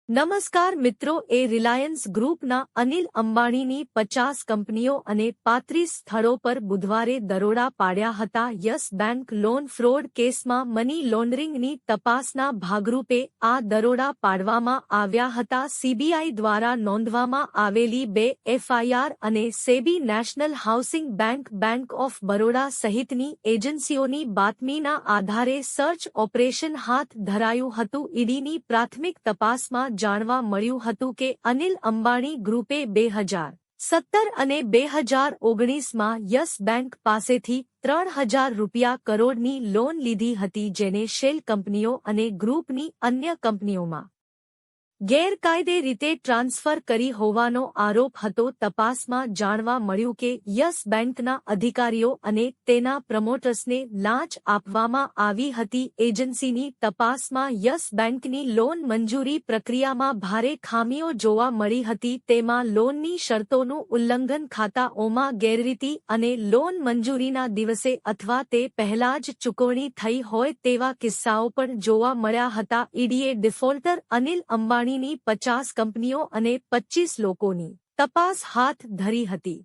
નમસ્કાર મિત્રો, રિલાયન્સ ગ્રુપના અનિલ અંબાણીની 50 કંપનીઓ અને 35 સ્થળો પર બુધવારે દરોડા પાડ્યા હતા. યસ બેંક લોન ફ્રોડ કેસમાં મની લોન્ડરિંગની તપાસના ભાગરૂપે આ દરોડા પાડવામાં આવ્યા હતા. સીબીઆઈ દ્વારા નોંધવામાં આવેલી 2 એફઆઈઆર અને SEBI national housing bank, bank of Baroda સહિતની એજન્સીઓની બાતમીના આધારે સર્ચ ઓપરેશન હાથ ધરાયું હતું. ઈડીની પ્રાથમિક તપાસમાં જાણવા મળ્યું હતું કે અનિલ અંબાણી ગ્રુપે 2017 અને 2019માં યસ બેંક પાસેથી 3,000 કરોડની લોન લીધી હતી, જેને શેલ કંપનીઓ અને ગ્રુપની અન્ય કંપનીઓમાં ગેરકાયદે રીતે ટ્રાન્સફર કરી હોવાનો આરોપ હતો. તપાસમાં જાણવા મળ્યું કે યસ બેંકના અધિકારીઓ અને તેના પ્રમોટર્સને લાંચ આપવામાં આવી હતી. એજન્સીની તપાસમાં યસ બેંકની લોન મંજૂરી પ્રક્રિયામાં ભારે ખામીઓ જોવા મળી હતી. તેમાં લોનની શરતોનું ઉલ્લંઘન, ખાતાઓમાં ગેરરીતિ અને લોન મંજૂરીના દિવસે અથવા તે પહેલા જ ચૂકવણી થઈ હોય તેવા કિસ્સાઓ પણ જોવા મળ્યા હતા. ઈડીએ ડિફોલ્ટર અનિલ અંબાણીની 50 કંપનીઓ અને 25 લોકોની તપાસ હાથ ધરી હતી.